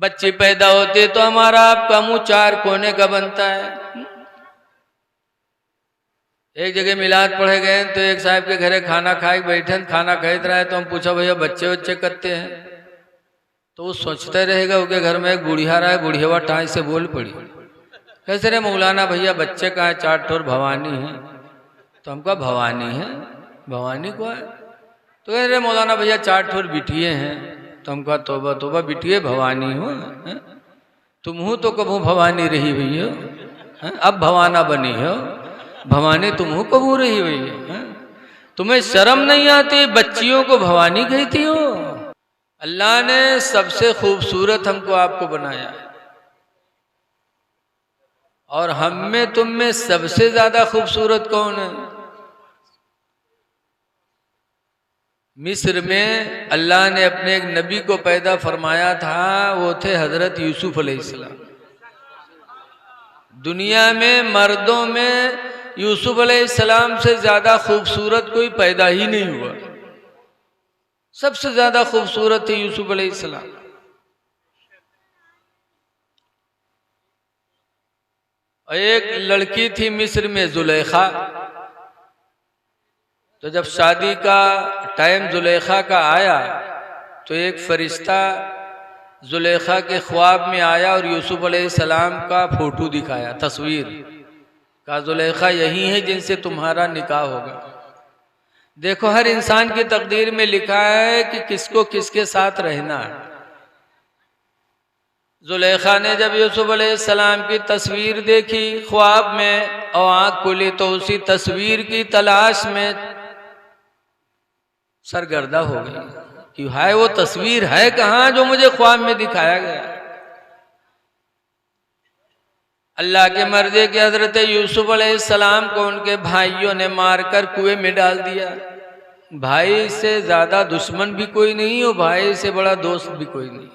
बच्ची पैदा होती तो हमारा आपका मुंह चार कोने का बनता है। एक जगह मिलाद पढ़े गए तो एक साहब के घरे खाना खाए बैठे, खाना खाते रहे तो हम पूछा भैया बच्चे बच्चे करते हैं, तो वो सोचते रहेगा उसके घर में एक बुढ़िया रहा है, बुढ़िया टाँच से बोल पड़ी, कैसे रे मौलाना भैया बच्चे कहाँ है? चार ठोर भवानी है। तो हमका भवानी है, भवानी को है? तो कह रहे मौलाना भैया चार ठोर बिटिए हैं। तो हमका तोबा तोबा बिटिए भवानी हो, तुम हो तो कबू भवानी रही हुई हो, अब भवाना बनी हो, भवानी तुम हो कबू रही हुई है? तुम्हें शर्म नहीं आती? बच्चियों को भवानी कहती हो? अल्लाह ने सबसे खूबसूरत हमको आपको बनाया है, और हम में तुम में सबसे ज्यादा खूबसूरत कौन है? मिस्र में अल्लाह ने अपने एक नबी को पैदा फरमाया था, वो थे हजरत यूसुफ अलैहिस्सलाम। दुनिया में मर्दों में यूसुफ अलैहिस्सलाम से ज्यादा खूबसूरत कोई पैदा ही नहीं हुआ, सबसे ज्यादा खूबसूरत थे यूसुफ अलैहिस्सलाम। एक लड़की थी मिस्र में जुलेखा, तो जब शादी का टाइम जुलेखा का आया तो एक फरिश्ता जुलेखा के ख्वाब में आया और यूसुफ अलैहिस्सलाम का फोटो दिखाया, तस्वीर का, जुलेखा यही है जिनसे तुम्हारा निकाह होगा। देखो हर इंसान की तकदीर में लिखा है कि किसको किसके साथ रहना है। जुलेखा ने जब यूसुफ अलैहिस्सलाम की तस्वीर देखी ख्वाब में और आंख खुली तो उसी तस्वीर की तलाश में सरगर्दा हो गई कि हाय वो तस्वीर है कहाँ जो मुझे ख्वाब में दिखाया गया। अल्लाह के मर्ज़ी के हजरत यूसुफ अलैहिस्सलाम को उनके भाइयों ने मारकर कुएं में डाल दिया। भाई से ज्यादा दुश्मन भी कोई नहीं हो, भाई से बड़ा दोस्त भी कोई नहीं,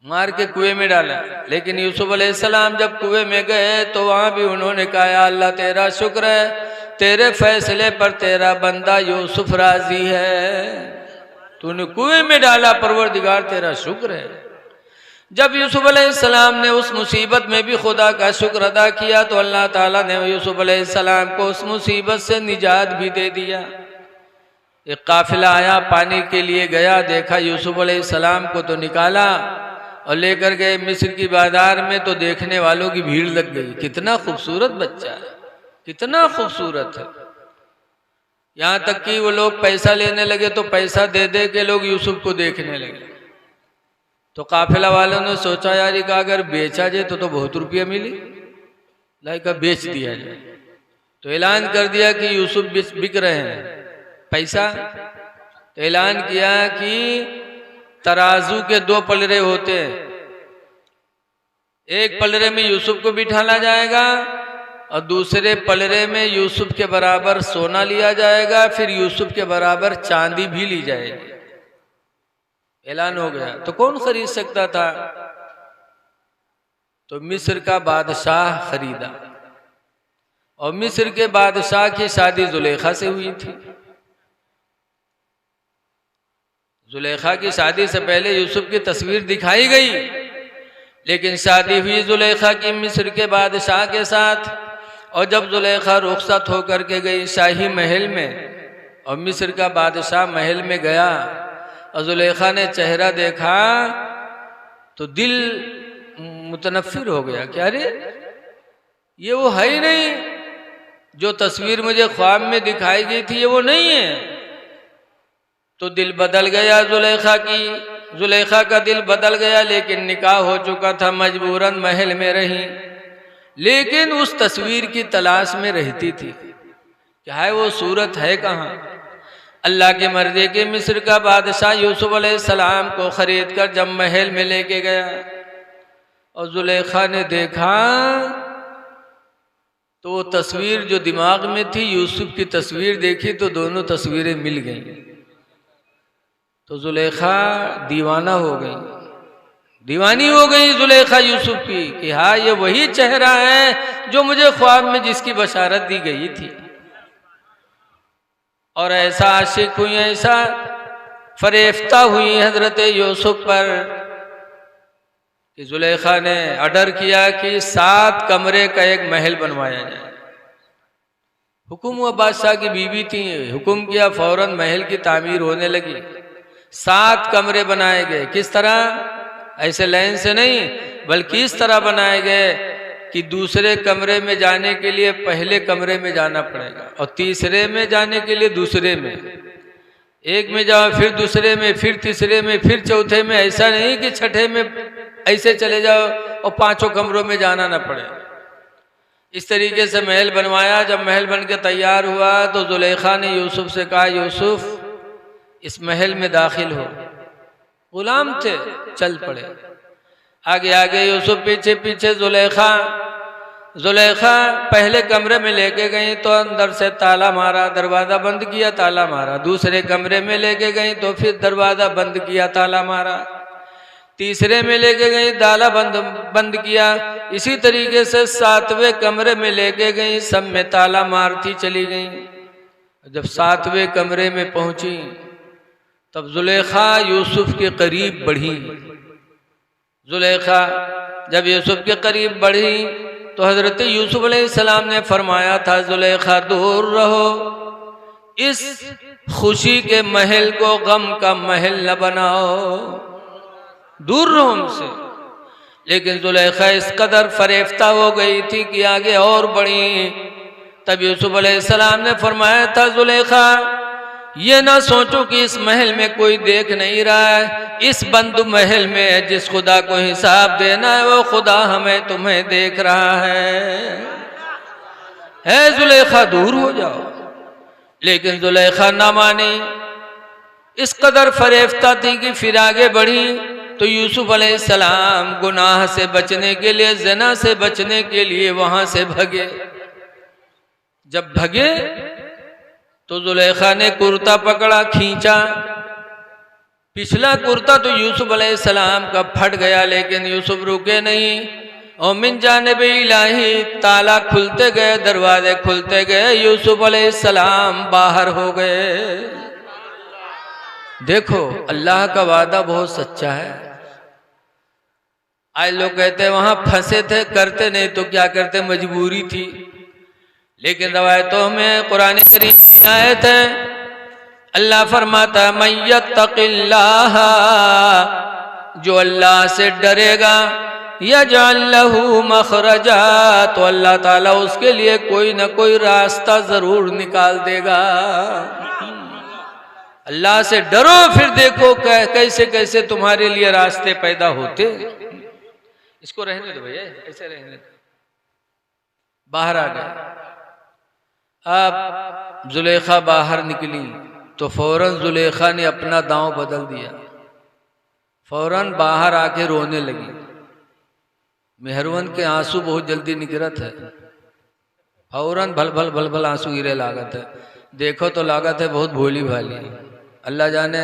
मार के कुएं में डाला। लेकिन यूसुफ अलैहिस्सलाम जब कुएं में गए तो वहां भी उन्होंने कहा अल्लाह तेरा शुक्र है, तेरे फैसले पर तेरा बंदा यूसुफ राजी है, तूने कुएं में डाला, परवरदिगार तेरा शुक्र है। जब यूसुफ अलैहिस्सलाम ने उस मुसीबत में भी खुदा का शुक्र अदा किया तो अल्लाह ताला ने यूसुफ अलैहिस्सलाम को उस मुसीबत से निजात भी दे दिया। एक काफिला आया, पानी के लिए गया, देखा यूसुफ अलैहिस्सलाम को तो निकाला और लेकर गए मिस्र की बाजार में, तो देखने वालों की भीड़ लग गई, कितना खूबसूरत बच्चा है, कितना खूबसूरत है। यहाँ तक कि वो लोग पैसा लेने लगे तो पैसा दे दे के लोग यूसुफ को देखने लगे। तो काफिला वालों ने सोचा यार का अगर बेचा जाए तो बहुत रुपया मिली, लाइक बेच दिया जाए। तो ऐलान कर दिया कि यूसुफ बिक रहे हैं, पैसा। तो ऐलान किया कि तराजू के दो पलड़े होते हैं, एक पलड़े में यूसुफ को बिठाना जाएगा और दूसरे पलड़े में यूसुफ के बराबर सोना लिया जाएगा, फिर यूसुफ के बराबर चांदी भी ली जाएगी। ऐलान हो गया। तो कौन खरीद सकता था? तो मिस्र का बादशाह खरीदा, और मिस्र के बादशाह की शादी जुलेखा से हुई थी। जुलेखा की शादी से पहले यूसुफ की तस्वीर दिखाई गई, लेकिन शादी हुई जुलेखा की मिस्र के बादशाह के साथ। और जब जुलेखा रुखसत होकर के गई शाही महल में, और मिस्र का बादशाह महल में गया और जुलेखा ने चेहरा देखा तो दिल मुतनफिर हो गया कि अरे ये वो है ही नहीं, जो तस्वीर मुझे ख्वाब में दिखाई गई थी ये वो नहीं है। तो दिल बदल गया जुलेखा की, जुलेखा का दिल बदल गया, लेकिन निकाह हो चुका था, मजबूरन महल में रही, लेकिन उस तस्वीर की तलाश में रहती थी कि हाय वो सूरत है कहाँ। अल्लाह की मर्जी के मिस्र का बादशाह यूसुफ अलैहिस्सलाम को खरीद कर जब महल में लेके गया और जुलेखा ने देखा तो वो तस्वीर जो दिमाग में थी, यूसुफ की तस्वीर देखी तो दोनों तस्वीरें मिल गईं। तो जुलेखा दीवाना हो गई, दीवानी हो गई जुलेखा यूसुफ की कि हाँ ये वही चेहरा है जो मुझे ख्वाब में जिसकी बशारत दी गई थी। और ऐसा आशिक हुई, ऐसा फरेफ्ता हुई हजरत यूसुफ पर कि जुलेखा ने ऑर्डर किया कि 7 कमरे का एक महल बनवाया जाए। हुक्म हुआ, बादशाह की बीवी थी, हुक्म किया, फौरन महल की तामीर होने लगी। 7 कमरे बनाए गए। किस तरह? ऐसे लाइन से नहीं, बल्कि इस तरह बनाए गए कि दूसरे कमरे में जाने के लिए पहले कमरे में जाना पड़ेगा, और तीसरे में जाने के लिए दूसरे में, एक में जाओ फिर दूसरे में, फिर तीसरे में, फिर चौथे में। ऐसा नहीं कि छठे में ऐसे चले जाओ और 5 कमरों में जाना ना पड़े। इस तरीके से महल बनवाया। जब महल बन के तैयार हुआ तो जुलेखा ने यूसुफ से कहा, यूसुफ इस महल में दाखिल हो। गुलाम थे, चल पड़े। आगे आगे यूसुफ, पीछे पीछे जुलेखा। जुलेखा पहले कमरे में लेके गई तो अंदर से ताला मारा, दरवाज़ा बंद किया, ताला मारा। दूसरे कमरे में लेके गई तो फिर दरवाज़ा बंद किया, ताला मारा। तीसरे में लेके गई, ताला बंद किया। इसी तरीके से 7वें कमरे में लेके गई, सब में ताला मारती चली गई। जब 7वें कमरे में पहुंची तब जुलेखा यूसुफ के करीब बढ़ी। जुलेखा जब यूसुफ के करीब बढ़ी तो हजरत यूसुफ अलैहिस्सलाम ने फरमाया था, जुलेखा दूर रहो, इस खुशी के महल को गम का महल न बनाओ, दूर रहो हमसे। लेकिन जुलेखा इस कदर फरेफ्ता हो गई थी कि आगे और बढ़ी। तब यूसुफ अलैहिस्सलाम ने फरमाया था, जुलेखा ये ना सोचो कि इस महल में कोई देख नहीं रहा है। इस बंद महल में जिस खुदा को हिसाब देना है वो खुदा हमें तुम्हें देख रहा है जुलेखा दूर हो जाओ। लेकिन जुलेखा ना मानी, इस कदर फरेफ्ता थी कि फिर आगे बढ़ी। तो यूसुफ अलैहिस्सलाम गुनाह से बचने के लिए, ज़िना से बचने के लिए वहां से भगे। जब भगे तो जुलेखा ने कुर्ता पकड़ा, खींचा। पिछला कुर्ता तो यूसुफ अलैहिस्सलाम का फट गया, लेकिन यूसुफ रुके नहीं। और मिन जानिबे इलाही ताला खुलते गए, दरवाजे खुलते गए, यूसुफ अलैहिस्सलाम बाहर हो गए। देखो अल्लाह का वादा बहुत सच्चा है। आज लोग कहते हैं वहां फंसे थे, करते नहीं तो क्या करते, मजबूरी थी। लेकिन रवायतों में कुरान करीम की आयत है, अल्लाह फरमाता है, मय्यत्तक़िल्लाह, जो अल्लाह से डरेगा, यजअल लहू मखरजा, तो अल्लाह ताला उसके लिए कोई ना कोई रास्ता जरूर निकाल देगा। अल्लाह से डरो, फिर देखो कैसे कैसे तुम्हारे लिए रास्ते पैदा होते। इसको रहने दो भैया, ऐसे रहने दो। बाहर आ गए। अब जुलेखा बाहर निकली तो फौरन जुलेखा ने अपना दांव बदल दिया, फौरन बाहर आके रोने लगी। मेहरवन के आंसू बहुत जल्दी निकलत है, फौरन भल भल भल भल आंसू गिरे लागत है। देखो तो लागत है बहुत भोली भाली। अल्लाह जाने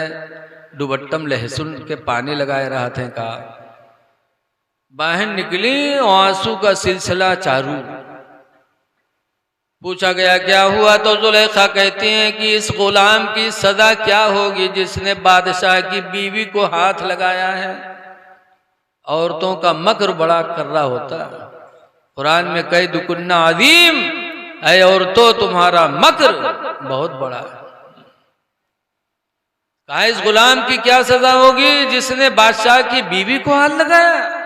दुबट्टम लहसुन के पानी लगाए रहा थे का। बाहर निकली, आंसू का सिलसिला चारू। पूछा गया क्या हुआ, तो जुलेखा कहती हैं कि इस गुलाम की सजा क्या होगी जिसने बादशाह की बीवी को हाथ लगाया है। औरतों का मकर बड़ा कर रहा होता है। कुरान में कई दुकुन्ना अजीम, ऐ औरतों तुम्हारा मकर बहुत बड़ा है। कहा इस गुलाम की क्या सजा होगी जिसने बादशाह की बीवी को हाथ लगाया।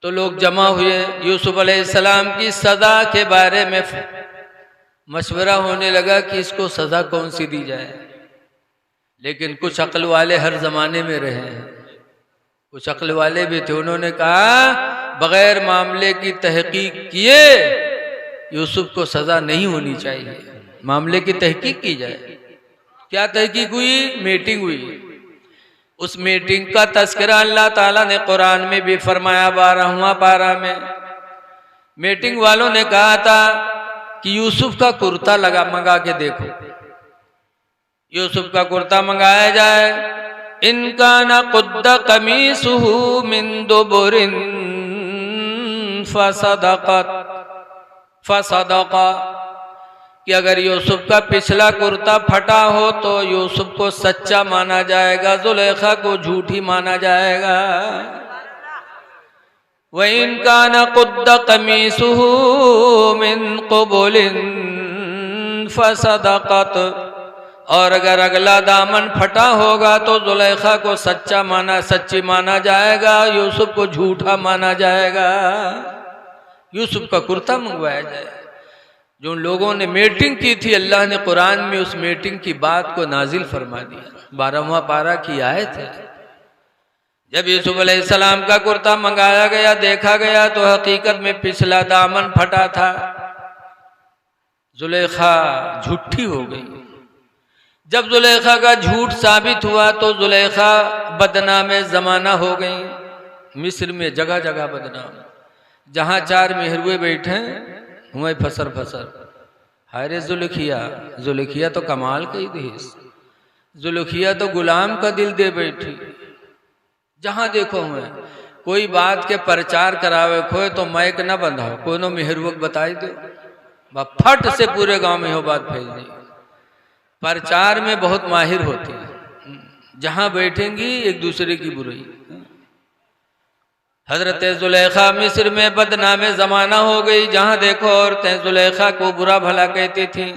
तो लोग जमा हुए, यूसुफ अलैहिस्सलाम की सजा के बारे में मशवरा होने लगा कि इसको सजा कौन सी दी जाए। लेकिन कुछ अक्ल वाले हर जमाने में रहे हैं, कुछ अक्ल वाले भी थे। उन्होंने कहा बगैर मामले की तहकीक किए यूसुफ को सजा नहीं होनी चाहिए, मामले की तहकीक की जाए। क्या तहकीक हुई? मीटिंग हुई। उस मीटिंग का तस्करा अल्लाह ताला ने कुरान में भी फरमाया 12वां पारा में। मीटिंग वालों ने कहा था कि यूसुफ का कुर्ता मंगा के देखो, यूसुफ का कुर्ता मंगाया जाए। इनका न कुद्द कमीसुहु मिन दुबुरिन फसदका, कि अगर यूसुफ का पिछला कुर्ता फटा हो तो यूसुफ को सच्चा माना जाएगा, जुलेखा को झूठी माना जाएगा। व इनका न कुद्द कमीसुहु मिन क़ुबुलिन फसदक़त, और अगर अगला दामन फटा होगा तो जुलेखा को सच्ची माना जाएगा, यूसुफ को झूठा माना जाएगा। यूसुफ का कुर्ता मंगवाया जाए। जो लोगों ने मीटिंग की थी, अल्लाह ने कुरान में उस मीटिंग की बात को नाजिल फरमा दिया। 12वां पारा की आयत है। जब यूसुफ अलैहिस्सलाम का कुर्ता मंगाया गया, देखा गया तो हकीकत में पिछला दामन फटा था। जुलेखा झूठी हो गई। जब जुलेखा का झूठ साबित हुआ तो जुलेखा बदनाम जमाना हो गई। मिस्र में जगह जगह बदनाम, जहां 4 मेहरुए बैठे हुए फसर फसर। हायरे जुलेखिया तो कमाल की थी। जुलेखिया तो गुलाम का दिल दे बैठी। जहां देखो हुए कोई बात के प्रचार करावे खोए तो मैक न बंधाओ, कोनो मेहरुवक बताई दो, फट से पूरे गांव में हो बात फैल जाएगी। प्रचार में बहुत माहिर होती है। जहां बैठेंगी एक दूसरे की बुराई। हजरत जुलेखा मिस्र में बदनाम जमाना हो गई। जहां देखो औरतें जुलेखा को बुरा भला कहती थी।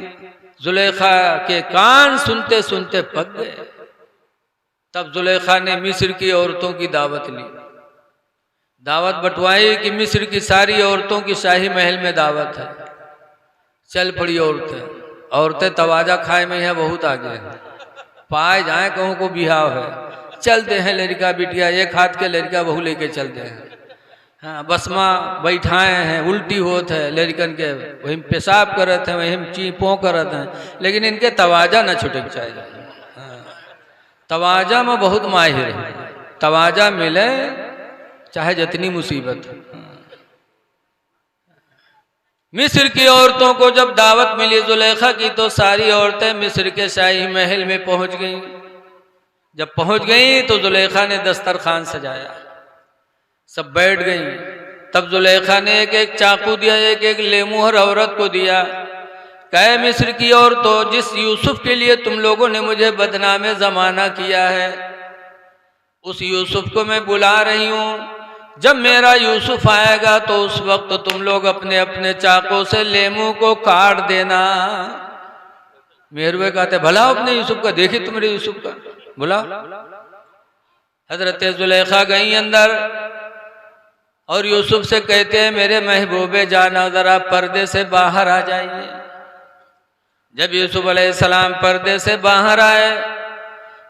जुलेखा के कान सुनते सुनते पक गए। तब जुलेखा ने मिस्र की औरतों की दावत ली। दावत बंटवाई कि मिस्र की सारी औरतों की शाही महल में दावत है। चल पड़ी औरतें तवाजा खाए में है बहुत आगे है। पाए जाए कहूँ को बिहाव है, चलते हैं लड़का बिटिया, एक हाथ के लड़का बहू लेके चलते हैं। हाँ, बसमा बैठाए हैं, उल्टी होत है लड़कन के, वही पेशाब करते हैं, वही चीपों करते हैं, लेकिन इनके तवाजा न छुटक चाहिए। हाँ, तवाजा में बहुत माहिर है। तवाजा मिले चाहे जितनी मुसीबत। मिस्र की औरतों को जब दावत मिली जुलेखा की तो सारी औरतें मिस्र के शाही महल में पहुंच गईं। जब पहुंच गईं तो जुलेखा ने दस्तरखान सजाया, सब बैठ गईं। तब जुलेखा ने एक एक चाकू दिया, एक एक लेमू हर औरत को दिया। कहे मिस्र की औरतों, जिस यूसुफ के लिए तुम लोगों ने मुझे बदनामे जमाना किया है, उस यूसुफ को मैं बुला रही हूं। जब मेरा यूसुफ आएगा तो उस वक्त तुम लोग अपने अपने चाकों से लेमू को काट देना। मेहरुए कहते भला अपने यूसुफ का, देखिए तुम्हारे यूसुफ का, बुला। हजरत जुलेखा गई अंदर और यूसुफ से कहते हैं मेरे महबूबे जाना जरा पर्दे से बाहर आ जाइए। जब यूसुफ अलैहिस्सलाम पर्दे से बाहर आए,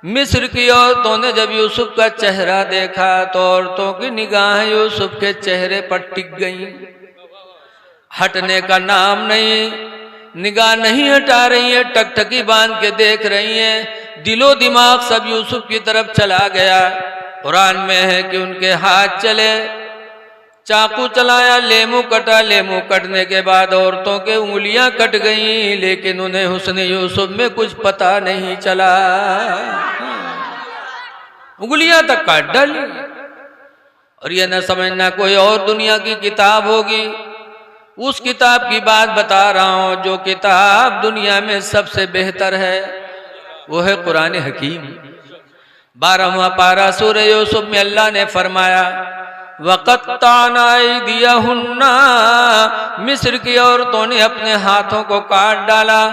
मिस्र की औरतों ने जब यूसुफ का चेहरा देखा तो औरतों की निगाहें यूसुफ के चेहरे पर टिक गईं। हटने का नाम नहीं, निगाह नहीं हटा रही है, टकटकी बांध के देख रही हैं। दिलो दिमाग सब यूसुफ की तरफ चला गया। कुरान में है कि उनके हाथ चले, चाकू चलाया, लेमू कटा। लेमू कटने के बाद औरतों के उंगलियां कट गईं, लेकिन उन्हें हुस्न यूसुफ में कुछ पता नहीं चला। उंगलियां तक काट डाली। और यह न समझना कोई और दुनिया की किताब होगी। उस किताब की बात बता रहा हूं जो किताब दुनिया में सबसे बेहतर है, वो है कुरान हकीम। 12वां पारा सूरह यूसुफ में अल्लाह ने फरमाया वक़त्ताना अयदियहुन्ना, मिस्र की औरतों ने अपने हाथों को काट डाला।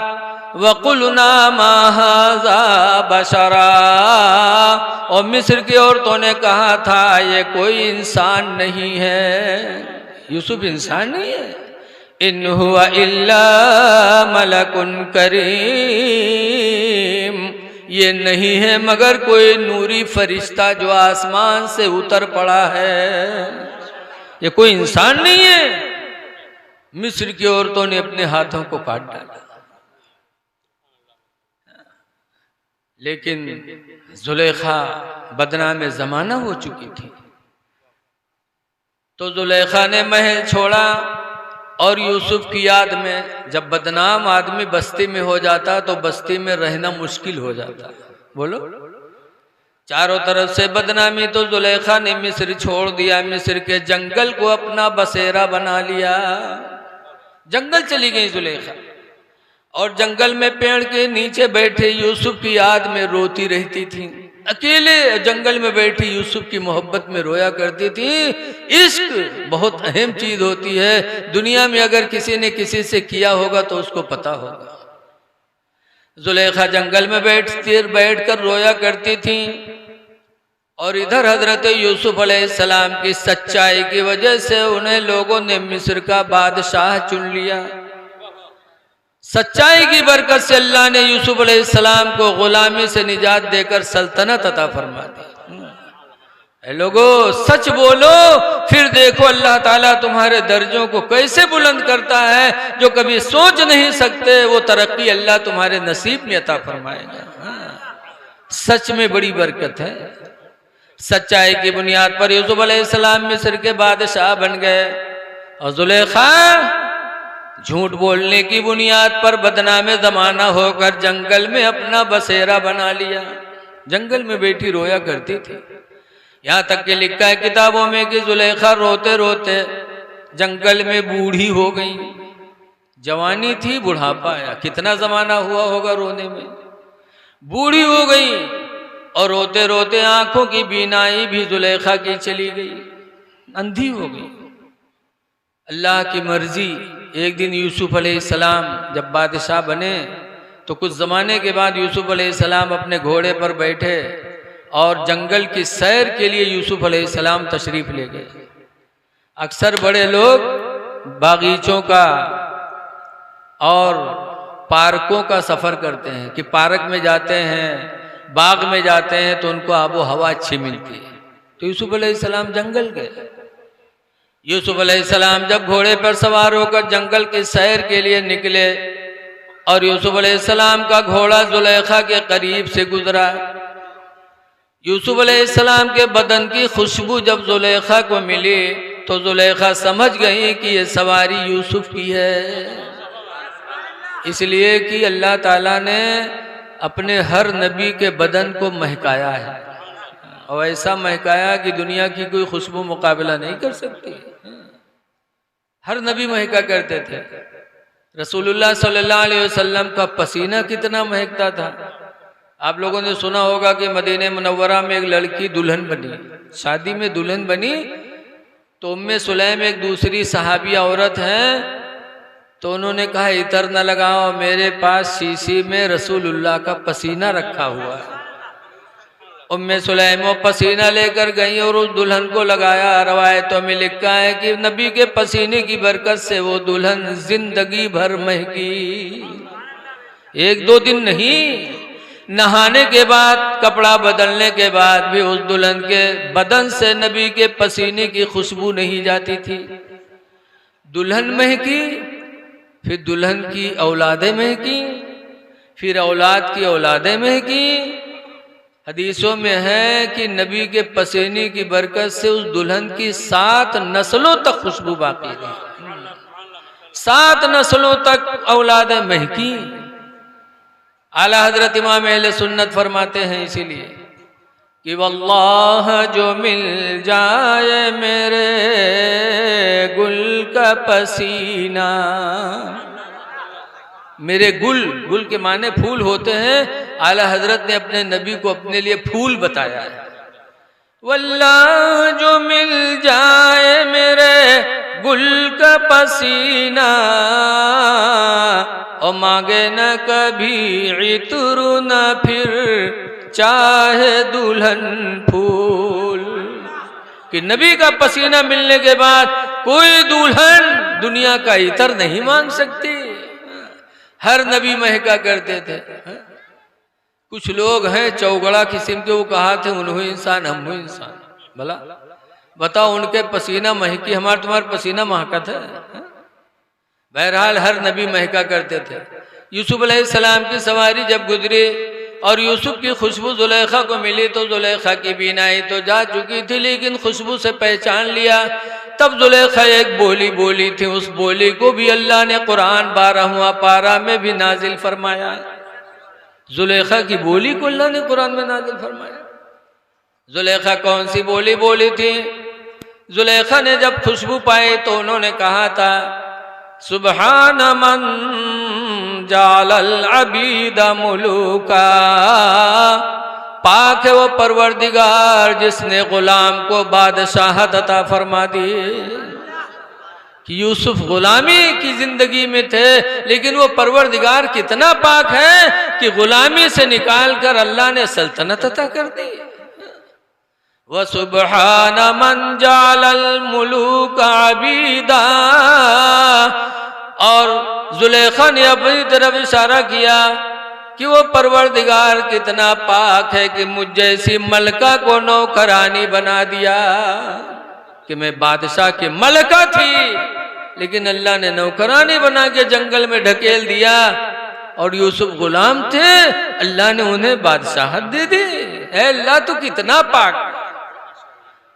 वक़ुलना मा हाज़ा बशरा, और मिस्र की औरतों ने कहा था ये कोई इंसान नहीं है, यूसुफ इंसान नहीं है। इन हुवा इल्ला मलकुन करीम, ये नहीं है मगर कोई नूरी फरिश्ता जो आसमान से उतर पड़ा है, ये कोई इंसान नहीं है। मिस्र की औरतों ने अपने हाथों को काट डाला। लेकिन जुलेखा बदनाम जमाना हो चुकी थी, तो जुलेखा ने महल छोड़ा और यूसुफ की याद में, जब बदनाम आदमी बस्ती में हो जाता तो बस्ती में रहना मुश्किल हो जाता। बोलो, चारों तरफ से बदनामी, तो जुलेखा ने मिस्र छोड़ दिया। मिस्र के जंगल को अपना बसेरा बना लिया। जंगल चली गई जुलेखा और जंगल में पेड़ के नीचे बैठे यूसुफ की याद में रोती रहती थी। अकेले जंगल में बैठी यूसुफ की मोहब्बत में रोया करती थी। इश्क बहुत अहम चीज होती है, दुनिया में अगर किसी ने किसी से किया होगा तो उसको पता होगा। जुलेखा जंगल में बैठकर रोया करती थी और इधर हजरत यूसुफ अलैहिस्सलाम की सच्चाई की वजह से उन्हें लोगों ने मिस्र का बादशाह चुन लिया। सच्चाई की बरकत से अल्लाह ने यूसुफ अलैहिस्सलाम को गुलामी से निजात देकर सल्तनत अता फरमा दी। लोगों सच बोलो, फिर देखो अल्लाह ताला तुम्हारे दर्जों को कैसे बुलंद करता है। जो कभी सोच नहीं सकते वो तरक्की अल्लाह तुम्हारे नसीब में अता फरमाएगा। सच में बड़ी बरकत है। सच्चाई की बुनियाद पर यूसुफ अलैहिस्सलाम मिस्र के बादशाह बन गए और जुलेखा झूठ बोलने की बुनियाद पर बदनाम जमाना होकर जंगल में अपना बसेरा बना लिया। जंगल में बैठी रोया करती थी। यहाँ तक कि लिखा है किताबों में कि जुलेखा रोते रोते जंगल में बूढ़ी हो गई। जवानी थी, बुढ़ापा आया, कितना जमाना हुआ होगा रोने में। बूढ़ी हो गई और रोते रोते आंखों की बीनाई भी जुलेखा की चली गई, अंधी हो गई। अल्लाह की मर्जी, एक दिन यूसुफ अलैहिस्सलाम जब बादशाह बने तो कुछ ज़माने के बाद यूसुफ अलैहिस्सलाम अपने घोड़े पर बैठे और जंगल की सैर के लिए यूसुफ अलैहिस्सलाम तशरीफ ले गए। अक्सर बड़े लोग बागीचों का और पार्कों का सफ़र करते हैं कि पार्क में जाते हैं, बाग में जाते हैं तो उनको आबो हवा अच्छी मिलती है। तो यूसुफ अलैहिस्सलाम जंगल गए। यूसुफ अलैहिस्सलाम जब घोड़े पर सवार होकर जंगल की सैर के लिए निकले और यूसुफ अलैहिस्सलाम का घोड़ा जुलेखा के करीब से गुजरा। यूसुफ अलैहिस्सलाम के बदन की खुशबू जब जुलेखा को मिली तो जुलेखा समझ गई कि ये सवारी यूसुफ की है, इसलिए कि अल्लाह ताला ने अपने हर नबी के बदन को महकाया है और ऐसा महकाया कि दुनिया की कोई खुशबू मुकाबला नहीं कर सकती। हर नबी महका करते थे। रसूलुल्लाह सल्लल्लाहु अलैहि वसल्लम का पसीना कितना महकता था। आप लोगों ने सुना होगा कि मदीने मुनव्वरा में एक लड़की दुल्हन बनी, शादी में दुल्हन बनी तो उम्मे सुलैम एक दूसरी सहाबिया औरत हैं, तो उन्होंने कहा इतर न लगाओ, मेरे पास शीशी में रसूलुल्लाह का पसीना रखा हुआ है। उम्मे सुलैम पसीना लेकर गई और उस दुल्हन को लगाया। रवायतों में लिखा है कि नबी के पसीने की बरकत से वो दुल्हन जिंदगी भर महकी। एक दो दिन नहीं, नहाने के बाद, कपड़ा बदलने के बाद भी उस दुल्हन के बदन से नबी के पसीने की खुशबू नहीं जाती थी। दुल्हन महकी, फिर दुल्हन की औलादें महकी, फिर औलाद की औलादें महकी। हदीसों में है कि नबी के पसीने की बरकत से उस दुल्हन की 7 नस्लों तक खुशबू बाकी रही। 7 नस्लों तक औलादें महकी। आला हजरत इमाम अहले सुन्नत फरमाते हैं इसीलिए कि वल्लाह जो मिल जाए मेरे गुल का पसीना, मेरे गुल के माने फूल होते हैं। आला हजरत ने अपने नबी को अपने लिए फूल बताया है। वल्लाह जो मिल जाए मेरे गुल का पसीना और मांगे न कभी इतर न फिर चाहे दुल्हन फूल, कि नबी का पसीना मिलने के बाद कोई दुल्हन दुनिया का इतर नहीं मांग सकती। हर नबी महका करते थे। कुछ लोग हैं चौगड़ा किस्म के, वो कहा थे उन्हों इंसान हम इंसान। भला बताओ, उनके पसीना महकी, हमारा तुम्हारा पसीना महका था। बहरहाल हर नबी महका करते थे। यूसुफ अलैहिस्सलाम की सवारी जब गुजरी और यूसुफ की खुशबू जुलेखा को मिली तो जुलेखा की बीनाई तो जा चुकी थी, लेकिन खुशबू से पहचान लिया। तब जुलेखा एक बोली बोली थी, उस बोली को भी अल्लाह ने कुरान 12वां पारा में भी नाजिल फरमाया। जुलेखा की बोली को अल्लाह ने कुरान में नाजिल फरमाया। जुलेखा कौन सी बोली बोली थी? जुलेखा ने जब खुशबू पाई तो उन्होंने कहा था सुबहान मन जालल अबीद मुलूका पाक है वो परवरदिगार जिसने गुलाम को बादशाहत अता फरमा दी। कि यूसुफ गुलामी की जिंदगी में थे, लेकिन वो परवरदिगार कितना पाक है कि गुलामी से निकाल कर अल्लाह ने सल्तनत अता कर दी। व सुब्हान मन जालल मुलूक अबीदा। और जुलेखा ने अपनी तरफ इशारा किया कि वो परवरदिगार कितना पाक है कि मुझ जैसी मलका को नौकरानी बना दिया। कि मैं बादशाह की मलका थी, लेकिन अल्लाह ने नौकरानी बना के जंगल में ढकेल दिया। और यूसुफ गुलाम थे, अल्लाह ने उन्हें बादशाहत दे दी। अल्लाह तो कितना पाक।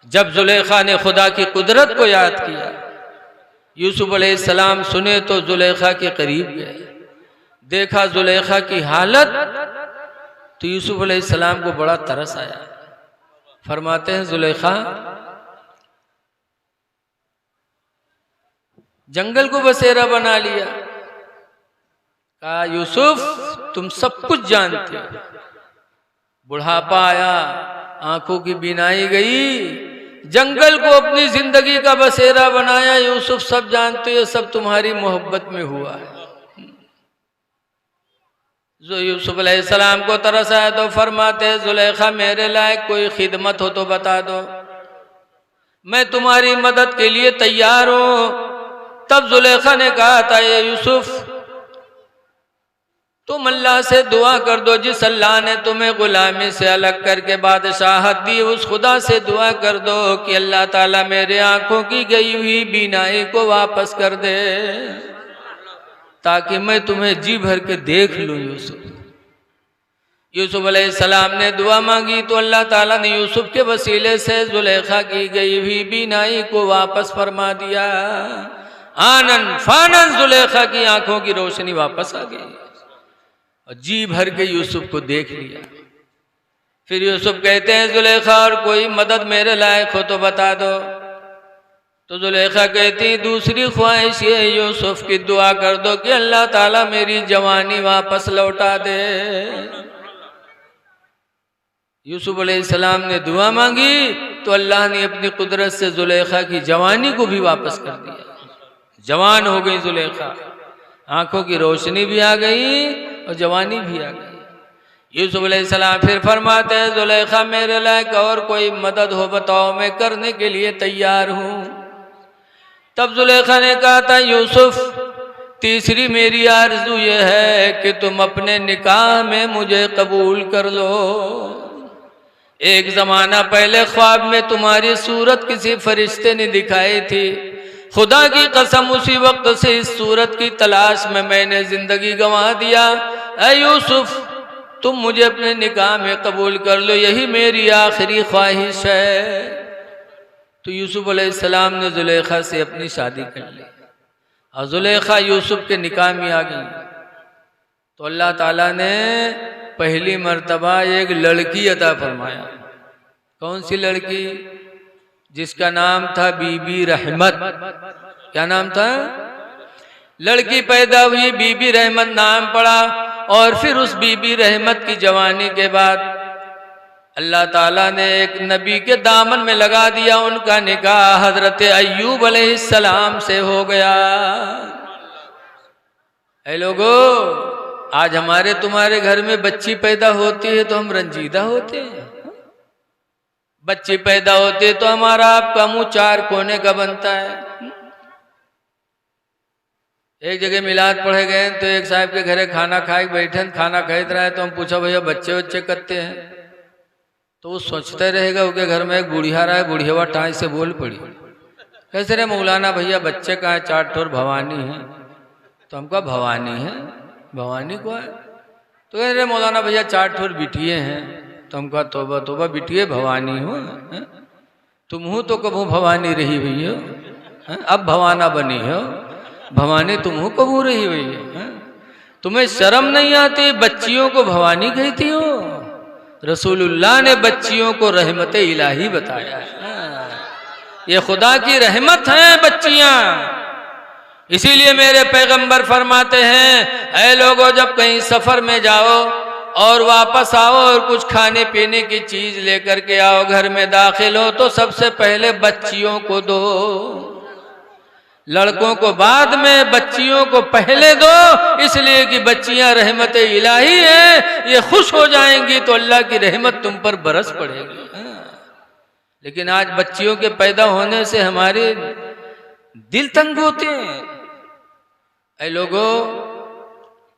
जब जुलेखा ने खुदा की कुदरत को याद किया, यूसुफ अलैहिस्सलाम सुने तो जुलेखा के करीब गए। देखा जुलेखा की हालत, तो यूसुफ अलैहिस्सलाम को बड़ा तरस आया। फरमाते हैं जुलेखा, जंगल को बसेरा बना लिया। कहा यूसुफ तुम सब कुछ जानते हो, बुढ़ापा आया, आंखों की बीनाई गई, जंगल को अपनी जिंदगी का बसेरा बनाया। यूसुफ सब जानते हो, सब तुम्हारी मोहब्बत में हुआ है। जो यूसुफ अलैहिस्सलाम को तरस आया तो फरमाते जुलेखा मेरे लायक कोई खिदमत हो तो बता दो, मैं तुम्हारी मदद के लिए तैयार हूं। तब जुलेखा ने कहा था ये यूसुफ तुम अल्लाह से दुआ कर दो, जिस अल्लाह ने तुम्हें गुलामी से अलग करके बादशाहत दी, उस खुदा से दुआ कर दो कि अल्लाह ताला मेरे आंखों की गई हुई बीनाई को वापस कर दे, ताकि मैं तुम्हें जी भर के देख लूं। यूसुफ अलैहिस्सलाम ने दुआ मांगी तो अल्लाह ताला ने यूसुफ के वसीले से जुलेखा की गई हुई बीनाई को वापस फरमा दिया। आनन फानन जुलेखा की आंखों की रोशनी वापस आ गई और जी भर के यूसुफ को देख लिया। फिर यूसुफ कहते हैं जुलेखा और कोई मदद मेरे लायक हो तो बता दो। तो जुलेखा कहती दूसरी ख्वाहिश ये यूसुफ की दुआ कर दो कि अल्लाह ताला मेरी जवानी वापस लौटा दे। यूसुफ अलैहिस्सलाम ने दुआ मांगी तो अल्लाह ने अपनी कुदरत से जुलेखा की जवानी को भी वापस कर दिया। जवान हो गई जुलेखा, आंखों की रोशनी भी आ गई और जवानी भी आ गई। यूसुफ अलैहिस्सलाम फिर फरमाते हैं जुलेखा मेरे लायक और कोई मदद हो बताओ, मैं करने के लिए तैयार हूं। तब जुलेखा ने कहा था यूसुफ तीसरी मेरी आरज़ू ये है कि तुम अपने निकाह में मुझे कबूल कर लो। एक जमाना पहले ख्वाब में तुम्हारी सूरत किसी फरिश्ते ने दिखाई थी, खुदा की कसम उसी वक्त से इस सूरत की तलाश में मैंने जिंदगी गंवा दिया। ऐ यूसुफ तुम मुझे अपने निकाह में कबूल कर लो, यही मेरी आखिरी ख्वाहिश है। तो यूसुफ अलैहिस्सलाम ने जुलेखा से अपनी शादी कर ली और जुलेखा यूसुफ के निकाह में आ गई। तो अल्लाह ताला ने पहली मर्तबा एक लड़की अता फरमाया। कौन सी लड़की? जिसका नाम था बीबी रहमत। क्या नाम था? लड़की पैदा हुई, बीबी रहमत नाम पड़ा। और फिर उस बीबी रहमत की जवानी के बाद अल्लाह ताला ने एक नबी के दामन में लगा दिया। उनका निकाह हजरत अय्यूब अलैहिस्सलाम से हो गया। ऐ लोगो, आज हमारे तुम्हारे घर में बच्ची पैदा होती है तो हम रंजीदा होते हैं। बच्ची पैदा होती है तो हमारा आपका मुंह चार कोने का बनता है। एक जगह मिलाद पढ़े गए तो एक साहब के घरे खाना खाए बैठे, खाना खाते रहे तो हम पूछा भैया बच्चे बच्चे करते हैं? तो वो सोचते रहेगा उसके घर में एक बुढ़िया रहा है, बुढ़िया टाई से बोल पड़ी, कैसे रे मौलाना भैया बच्चे कहाँ है? चार ठोर भवानी है। तो हमका भवानी है? भवानी को है? तो कह रहे मौलाना भैया चार ठोर बिटिए हैं। तो हमका तोबा तोबा बिटिए भवानी हो, तुम हो तो कबू भवानी रही हुई हो, अब भवाना बनी हो। भवानी तुम हो कबू रही हुई है? तुम्हें शर्म नहीं आती? बच्चियों को भवानी कहती हो? रसूलुल्लाह ने बच्चियों को रहमत इलाही बताया है। ये खुदा की रहमत है बच्चियां। इसीलिए मेरे पैगंबर फरमाते हैं ऐ लोगों जब कहीं सफर में जाओ और वापस आओ और कुछ खाने पीने की चीज लेकर के आओ, घर में दाखिल हो तो सबसे पहले बच्चियों को दो, लड़कों को बाद में, बच्चियों को पहले दो, इसलिए कि बच्चियां रहमत इलाही हैं, ये खुश हो जाएंगी तो अल्लाह की रहमत तुम पर बरस पड़ेगी। लेकिन आज बच्चियों के पैदा होने से हमारे दिल तंग होते हैं। ऐ लोगों,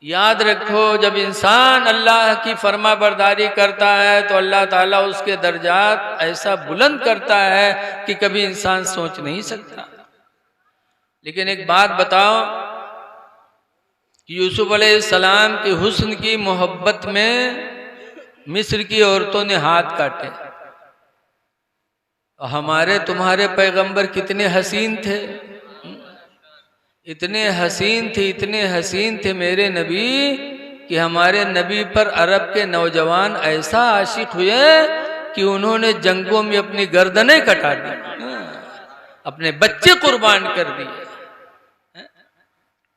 याद रखो, जब इंसान अल्लाह की फरमा बरदारी करता है तो अल्लाह ताला उसके दर्जात ऐसा बुलंद करता है कि कभी इंसान सोच नहीं सकता। लेकिन एक बात बताओ कि यूसुफ अलैहिस्सलाम की हुस्न की मोहब्बत में मिस्र की औरतों ने हाथ काटे। हमारे तुम्हारे पैगंबर कितने हसीन थे, इतने हसीन थे, इतने हसीन थे मेरे नबी कि हमारे नबी पर अरब के नौजवान ऐसा आशिक हुए कि उन्होंने जंगों में अपनी गर्दनें कटा दी, अपने बच्चे कुर्बान कर दिए।